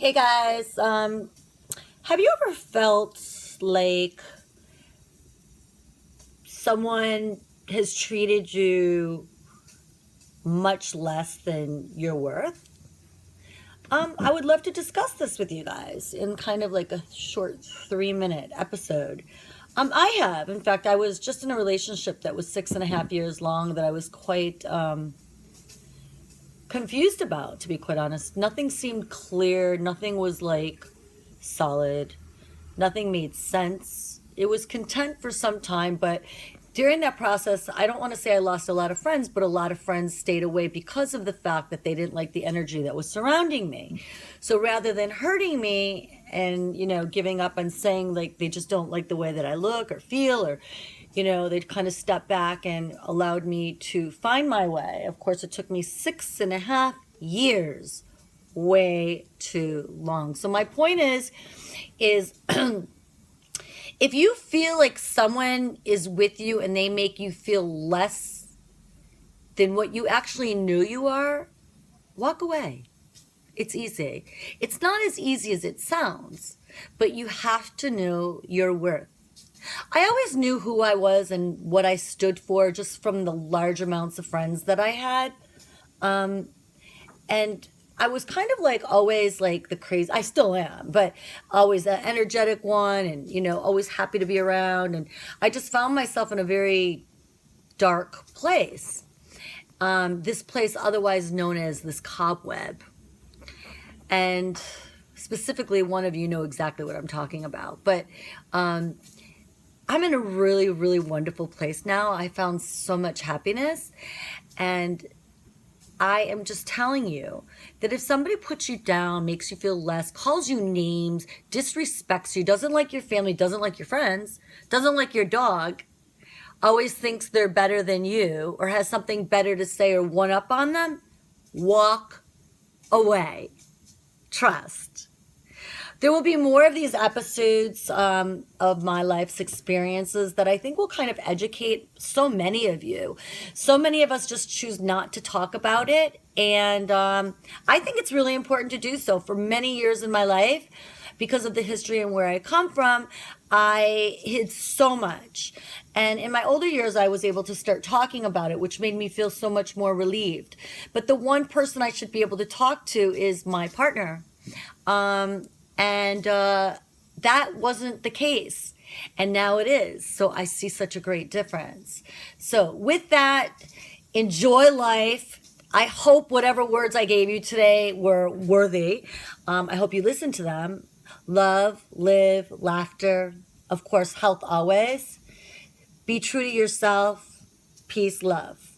Hey guys, have you ever felt like someone has treated you much less than you're worth? I would love to discuss this with you guys in kind of like a short 3-minute episode. I have. In fact, I was just in a relationship that was 6.5 years long that I was quite confused about, to be quite honest. Nothing seemed clear. Nothing was like solid. Nothing made sense. It was content for some time, but during that process, I don't want to say I lost a lot of friends, but a lot of friends stayed away because of the fact that they didn't like the energy that was surrounding me. So rather than hurting me and, giving up and saying like they just don't like the way that I look or feel, or they'd kind of step back and allowed me to find my way. Of course, it took me 6.5 years, way too long. So my point is if you feel like someone is with you and they make you feel less than what you actually knew you are, walk away. It's easy. It's not as easy as it sounds, but you have to know your worth. I always knew who I was and what I stood for just from the large amounts of friends that I had. And I was kind of like always like the crazy, I still am, but always the energetic one and, always happy to be around. And I just found myself in a very dark place. This place, otherwise known as this cobweb. And specifically, one of you know exactly what I'm talking about. But I'm in a really, really wonderful place now. I found so much happiness. And I am just telling you that if somebody puts you down, makes you feel less, calls you names, disrespects you, doesn't like your family, doesn't like your friends, doesn't like your dog, always thinks they're better than you or has something better to say or one up on them, walk away. Trust. There will be more of these episodes of my life's experiences that I think will kind of educate so many of you. So many of us just choose not to talk about it. And I think it's really important to do so. For many years in my life, because of the history and where I come from, I hid so much. And in my older years, I was able to start talking about it, which made me feel so much more relieved. But the one person I should be able to talk to is my partner. And that wasn't the case. And now it is. So I see such a great difference. So with that, enjoy life. I hope whatever words I gave you today were worthy. I hope you listen to them. Love, live, laughter, of course, health always. Be true to yourself. Peace, love.